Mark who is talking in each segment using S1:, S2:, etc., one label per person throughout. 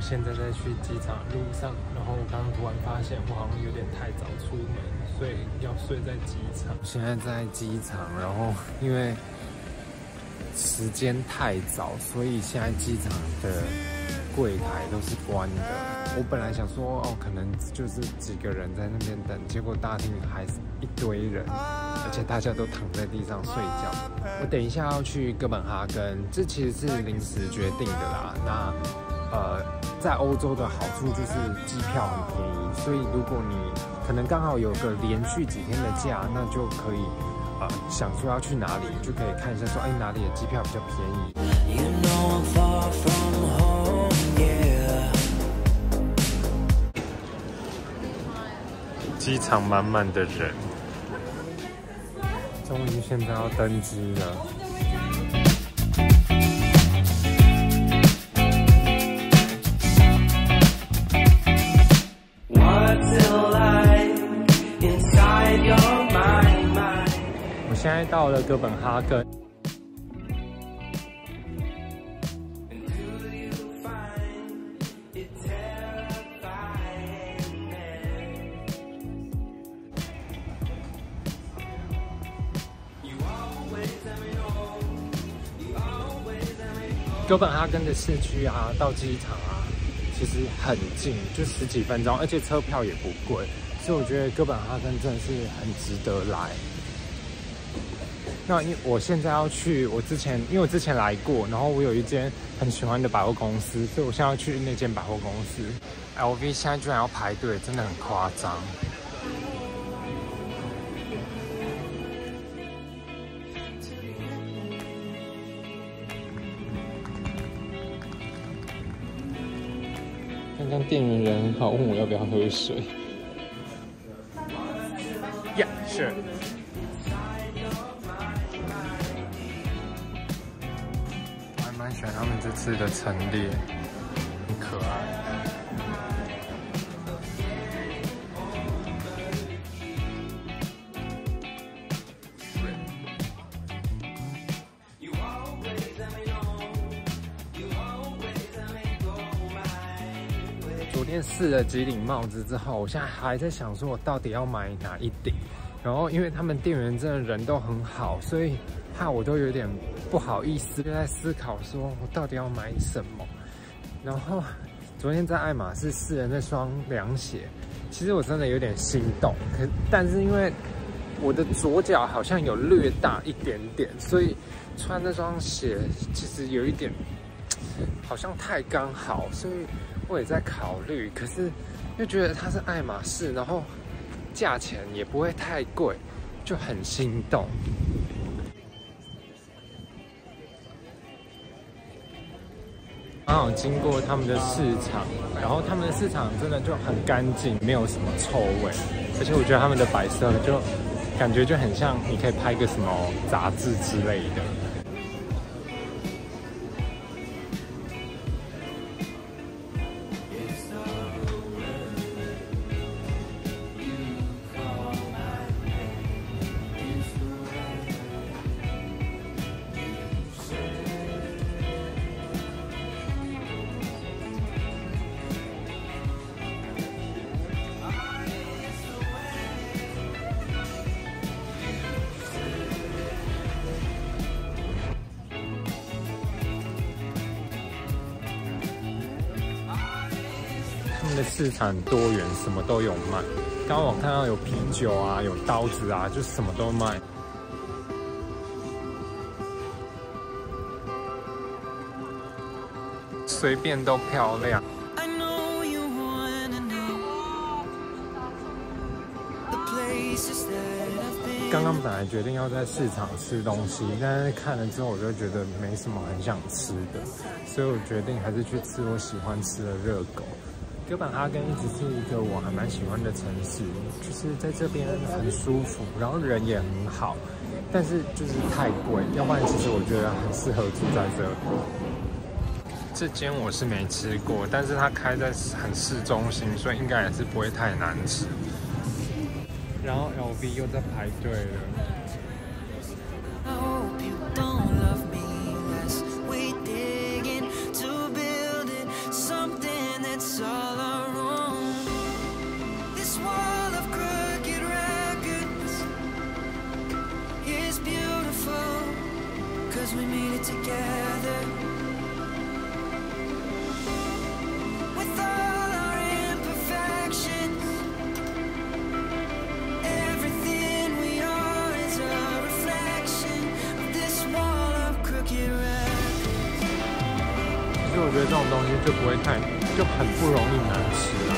S1: 现在在去机场路上，然后我刚刚突然发现我好像有点太早出门，所以要睡在机场。现在在机场，然后因为时间太早，所以现在机场的柜台都是关的。我本来想说哦，可能就是几个人在那边等，结果大厅还是一堆人，而且大家都躺在地上睡觉。我等一下要去哥本哈根，这其实是临时决定的啦。那在欧洲的好处就是机票很便宜，所以如果你可能刚好有个连续几天的假，那就可以想说要去哪里，就可以看一下说，哎，哪里的机票比较便宜。You know I'm far from home, yeah. 机场满满的人，终于现在要登机了。我现在到了哥本哈根。哥本哈根的市区啊，到机场啊，其实很近，就10几分钟，而且车票也不贵，所以我觉得哥本哈根真的是很值得来。那因为我现在要去，因为我之前来过，然后我有一间很喜欢的百货公司，所以我现在要去那间百货公司。LV 现在居然要排队，真的很夸张。刚刚店员人很好，问我要不要喝水。Yeah, sure. 我还蛮喜欢他们这次的陈列，很可爱。昨天试了几顶帽子之后，我现在还在想说，我到底要买哪一顶。然后，因为他们店员真的人都很好，所以害我都有点不好意思，就在思考说我到底要买什么。然后昨天在爱马仕试了那双凉鞋，其实我真的有点心动，但是因为我的左脚好像有略大一点点，所以穿那双鞋其实有一点好像太刚好，所以我也在考虑。可是又觉得它是爱马仕，然后价钱也不会太贵，就很心动。刚好经过他们的市场，然后他们的市场真的就很干净，没有什么臭味，而且我觉得他们的摆设就感觉就很像你可以拍个什么杂志之类的。他们的市场很多元，什么都有卖。刚刚我看到有啤酒啊，有刀子啊，就什么都卖。随便都漂亮。刚刚本来决定要在市场吃东西，但是看了之后我就觉得没什么很想吃的，所以我决定还是去吃我喜欢吃的热狗。哥本哈根一直是一个我还蛮喜欢的城市，就是在这边很舒服，然后人也很好，但是就是太贵，要不然其实我觉得很适合住在这。这间我是没吃过，但是它开在很市中心，所以应该也是不会太难吃。然后 LV 又在排队了。这种东西就不会就很不容易难吃啦。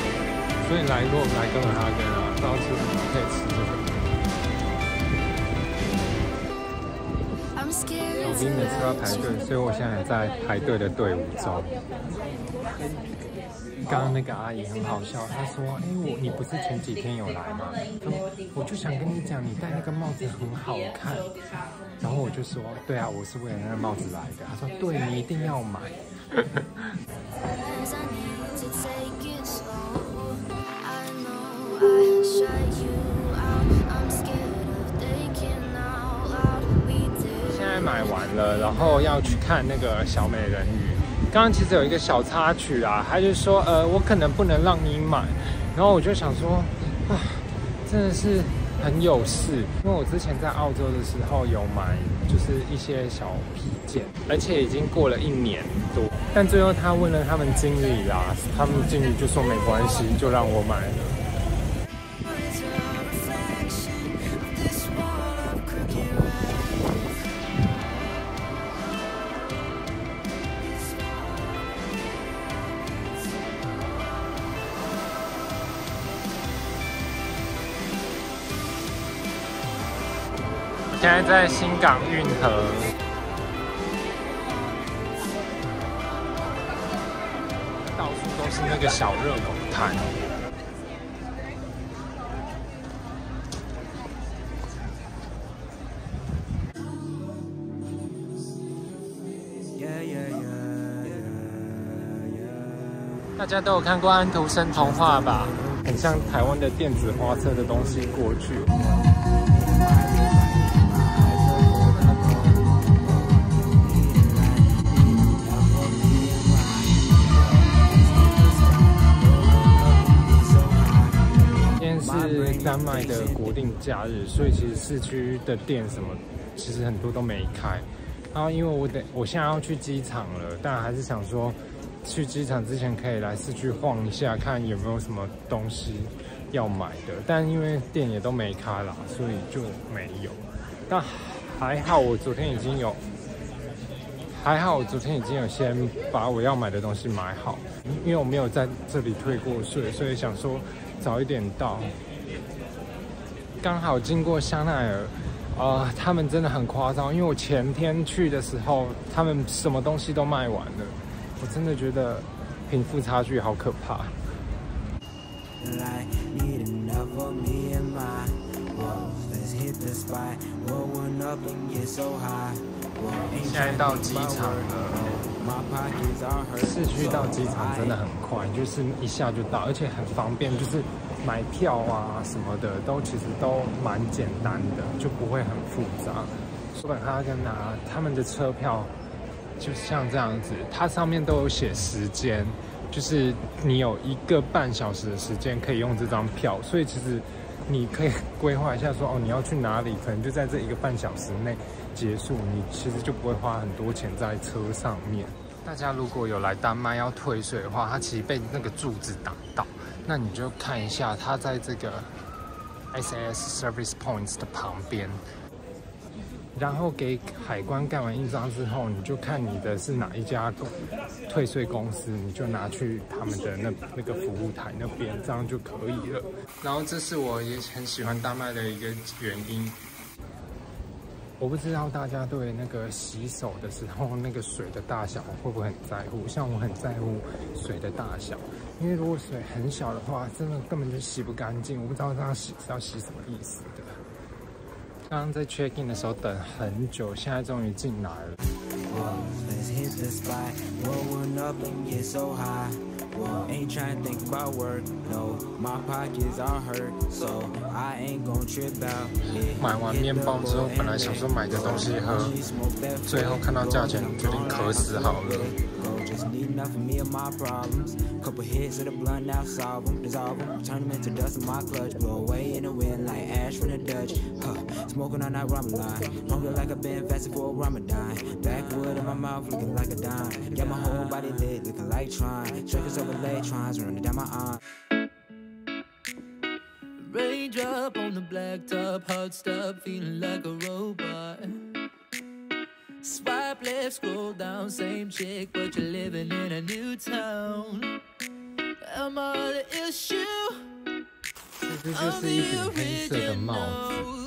S1: 所以如果来哥本哈根啊，不知道吃什么可以吃这个。小兵每次都要排队，所以我现在还在排队的队伍中。刚刚那个阿姨很好笑，她说：“你不是前几天有来吗？我就想跟你讲，你戴那个帽子很好看。”然后我就说：“对啊，我是为了那个帽子来的。”她说：“对，你一定要买。”现在买完了，然后要去看那个小美人鱼。刚刚其实有一个小插曲啊，他就说我可能不能让你买，然后我就想说啊，真的是很有事，因为我之前在澳洲的时候有买就是一些小皮件，而且已经过了1年多，但最后他问了他们经理啦，他们经理就说没关系，就让我买了。现在在新港运河，到处都是那个小热狗摊。大家都有看过安徒生童话吧？很像台湾的电子花车的东西过去。是丹麦的国定假日，所以其实市区的店什么，其实很多都没开。然后因为我现在要去机场了，但还是想说，去机场之前可以来市区晃一下，看有没有什么东西要买的。但因为店也都没开啦，所以就没有。但还好我昨天已经有先把我要买的东西买好，因为我没有在这里退过税，所以想说早一点到。刚好经过香奈儿，他们真的很夸张，因为我前天去的时候，他们什么东西都卖完了，我真的觉得贫富差距好可怕。现在到机场了，市区到机场真的很快，就是一下就到，而且很方便，就是买票啊什么的其实都蛮简单的，就不会很复杂。哥本哈根啊，他们的车票就像这样子，它上面都有写时间，就是你有1个半小时的时间可以用这张票，所以其实你可以规划一下说，你要去哪里，可能就在这1个半小时内结束，你其实就不会花很多钱在车上面。大家如果有来丹麦要退税的话，它其实被那个柱子挡到，那你就看一下，它在这个 SAS Service Points 的旁边，然后给海关盖完印章之后，你就看你的是哪一家退税公司，你就拿去他们的那个服务台那边，这样就可以了。然后这是我也很喜欢丹麦的一个原因。我不知道大家对那个洗手的时候那个水的大小会不会很在乎？像我很在乎水的大小，因为如果水很小的话，真的根本就洗不干净。我不知道这样洗是要洗什么意思的。刚刚在 check in 的时候等很久，现在终于进来了。买完面包之后，本来想说买个东西喝，最后看到价钱，决定渴死好了。Couple hits of the blunt now solve them, dissolve them, turn them into dust in my clutch, blow away in the wind like ash from the Dutch. Smoking on that Ramadan, hungry like I've been fasting for a Ramadan. Backwood in my mouth looking like a dime. Got my whole body lit, looking like Tron. Shakers over electrons running down my arm. Raindrop on the blacktop, hard stop, feeling like a robot.
S2: Swipe left, scroll down, same chick, but you're living in a new town. Am I the issue?
S1: 这就是一顶黑色的帽子。